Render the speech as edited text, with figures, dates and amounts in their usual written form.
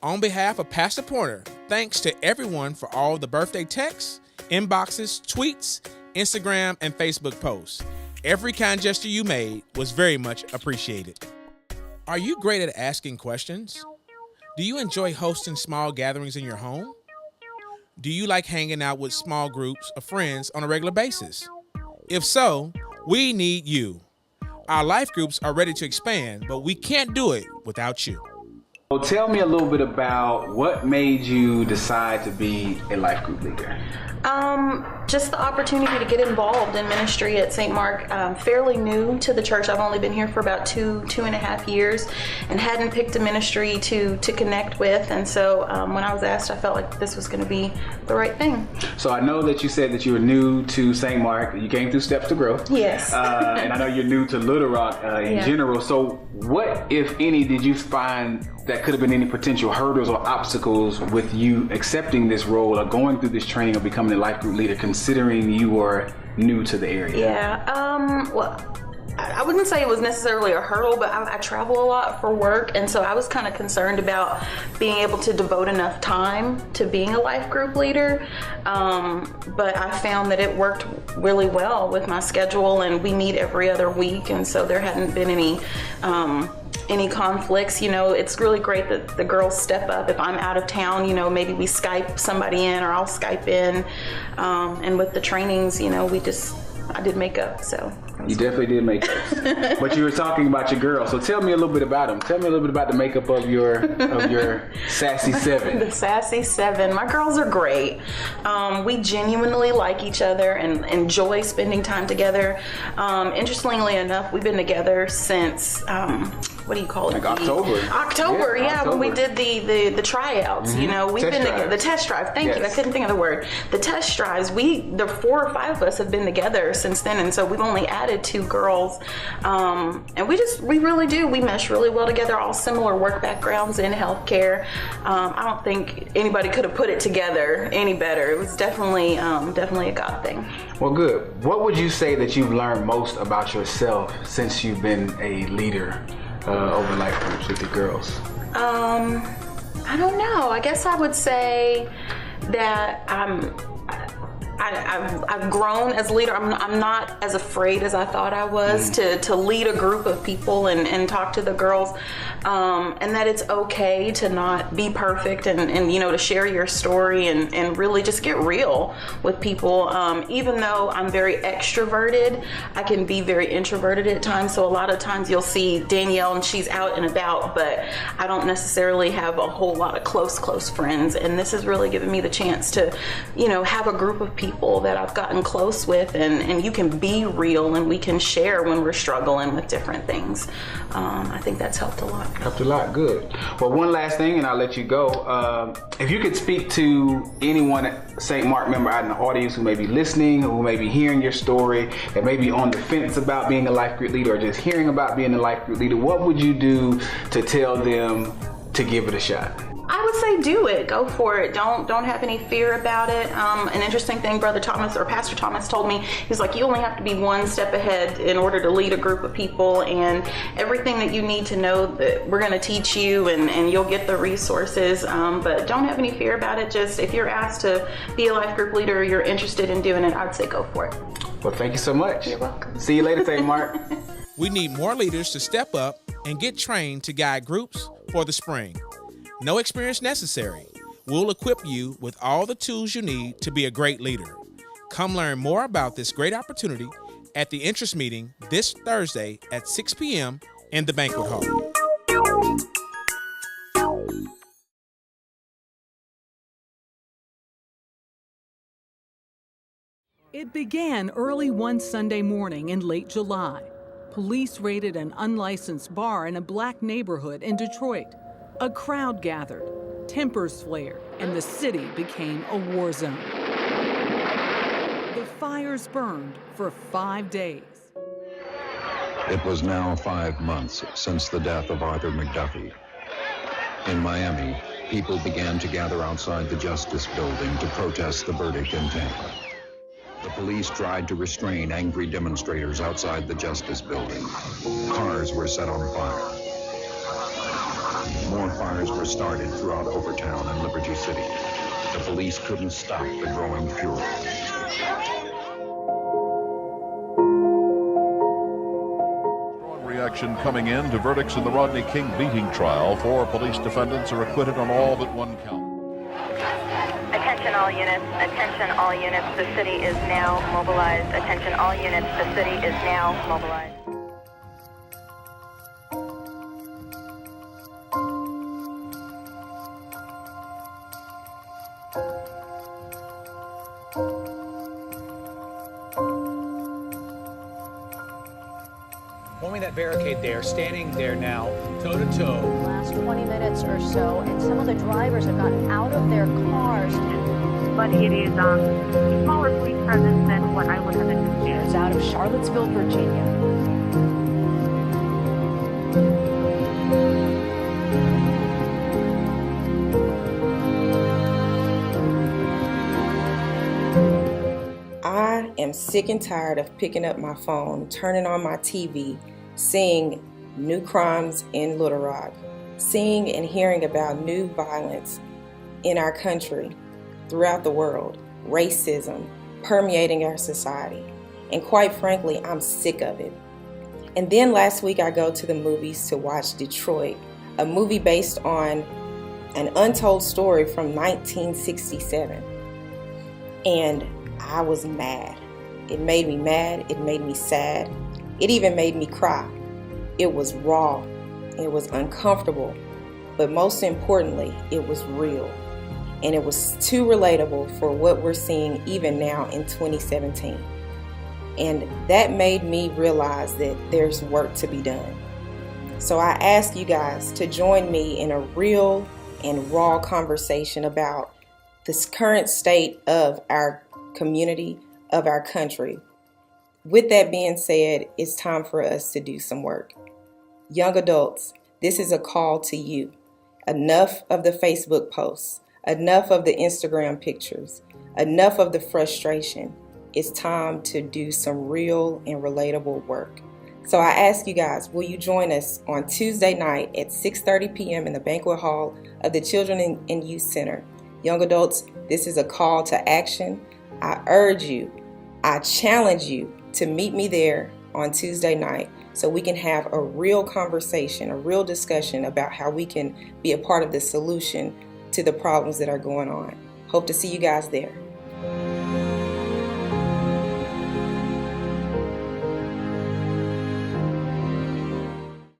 On behalf of Pastor Porter, thanks to everyone for all the birthday texts, inboxes, tweets, Instagram, and Facebook posts. Every kind gesture you made was very much appreciated. Are you great at asking questions? Do you enjoy hosting small gatherings in your home? Do you like hanging out with small groups of friends on a regular basis? If so, we need you. Our life groups are ready to expand, but we can't do it without you. Well, tell me a little bit about what made you decide to be a life group leader. Just the opportunity to get involved in ministry at St. Mark. Fairly new to the church. I've only been here for about two and a half years and hadn't picked a ministry to connect with. And so when I was asked, I felt like this was going to be the right thing. So I know that you said that you were new to St. Mark. You came through Steps to Growth. Yes. And I know you're new to Little Rock in general. So what, if any, did you find that could have been any potential hurdles or obstacles with you accepting this role or going through this training or becoming a life group leader, considering you were new to the area? Yeah, well, I wouldn't say it was necessarily a hurdle, but I travel a lot for work, and so I was kind of concerned about being able to devote enough time to being a life group leader, but I found that it worked really well with my schedule, and we meet every other week, and so there hadn't been any conflicts. You know, it's really great that the girls step up. If I'm out of town, you know, maybe we Skype somebody in or I'll Skype in. And with the trainings, you know, I did makeup, so. You definitely did makeup. But you were talking about your girls, so tell me a little bit about them. Tell me a little bit about the makeup of your Sassy 7. The Sassy 7. My girls are great. We genuinely like each other and enjoy spending time together. Interestingly enough, we've been together since, what do you call it? Like October. October, yeah, when we did the tryouts. You know, we've been together. The test drive. Thank you. I couldn't think of the word. The test drives. The 4 or 5 of us have been together since then, and so we've only added 2 girls, and we really do. We mesh really well together. All similar work backgrounds in healthcare. I don't think anybody could have put it together any better. It was definitely a God thing. Well, good. What would you say that you've learned most about yourself since you've been a leader over life groups with the girls? I don't know. I guess I would say that I've grown as a leader. I'm not as afraid as I thought I was to lead a group of people and talk to the girls, and that it's okay to not be perfect and you know, to share your story and really just get real with people. Even though I'm very extroverted, I can be very introverted at times. So a lot of times you'll see Danielle and she's out and about, but I don't necessarily have a whole lot of close friends. And this has really given me the chance to, you know, have a group of people that I've gotten close with, and you can be real and we can share when we're struggling with different things. I think that's helped a lot. Helped a lot, good. Well, one last thing and I'll let you go. If you could speak to anyone at St. Mark member out in the audience who may be listening, who may be hearing your story, and maybe on the fence about being a life group leader or just hearing about being a life group leader, what would you do to tell them to give it a shot? I would say do it. Go for it. Don't have any fear about it. An interesting thing Brother Thomas or Pastor Thomas told me, he's like, you only have to be one step ahead in order to lead a group of people, and everything that you need to know that we're going to teach you, and you'll get the resources. But don't have any fear about it. Just if you're asked to be a life group leader or you're interested in doing it, I'd say go for it. Well, thank you so much. You're welcome. See you later, St. Mark. We need more leaders to step up and get trained to guide groups for the spring. No experience necessary. We'll equip you with all the tools you need to be a great leader. Come learn more about this great opportunity at the interest meeting this Thursday at 6 p.m. in the banquet hall. It began early one Sunday morning in late July. Police raided an unlicensed bar in a black neighborhood in Detroit. A crowd gathered, tempers flared, and the city became a war zone. The fires burned for 5 days. It was now 5 months since the death of Arthur McDuffie. In Miami, people began to gather outside the Justice Building to protest the verdict in Tampa. The police tried to restrain angry demonstrators outside the Justice Building. Cars were set on fire. More fires were started throughout Overtown and Liberty City. The police couldn't stop the growing fury. Reaction coming in to verdicts in the Rodney King beating trial. 4 police defendants are acquitted on all but 1 count. Attention all units, attention all units, the city is now mobilized. Attention all units, the city is now mobilized. Forming that barricade there, standing there now, toe to toe. Last 20 minutes or so, and some of the drivers have gotten out of their cars. But it is a smaller police presence than what I would have expected. It's out of Charlottesville, Virginia. I am sick and tired of picking up my phone, turning on my TV, seeing new crimes in Little Rock, seeing and hearing about new violence in our country, throughout the world, racism permeating our society. And quite frankly, I'm sick of it. And then last week I go to the movies to watch Detroit, a movie based on an untold story from 1967. And I was mad. It made me mad. It made me sad. It even made me cry. It was raw. It was uncomfortable. But most importantly, it was real. And it was too relatable for what we're seeing even now in 2017. And that made me realize that there's work to be done. So I ask you guys to join me in a real and raw conversation about this current state of our community, of our country. With that being said, it's time for us to do some work. Young adults, this is a call to you. Enough of the Facebook posts, enough of the Instagram pictures, enough of the frustration. It's time to do some real and relatable work. So I ask you guys, will you join us on Tuesday night at 6:30 p.m. in the banquet hall of the Children and Youth Center? Young adults, this is a call to action. I urge you, I challenge you to meet me there on Tuesday night so we can have a real conversation, a real discussion about how we can be a part of the solution to the problems that are going on. Hope to see you guys there.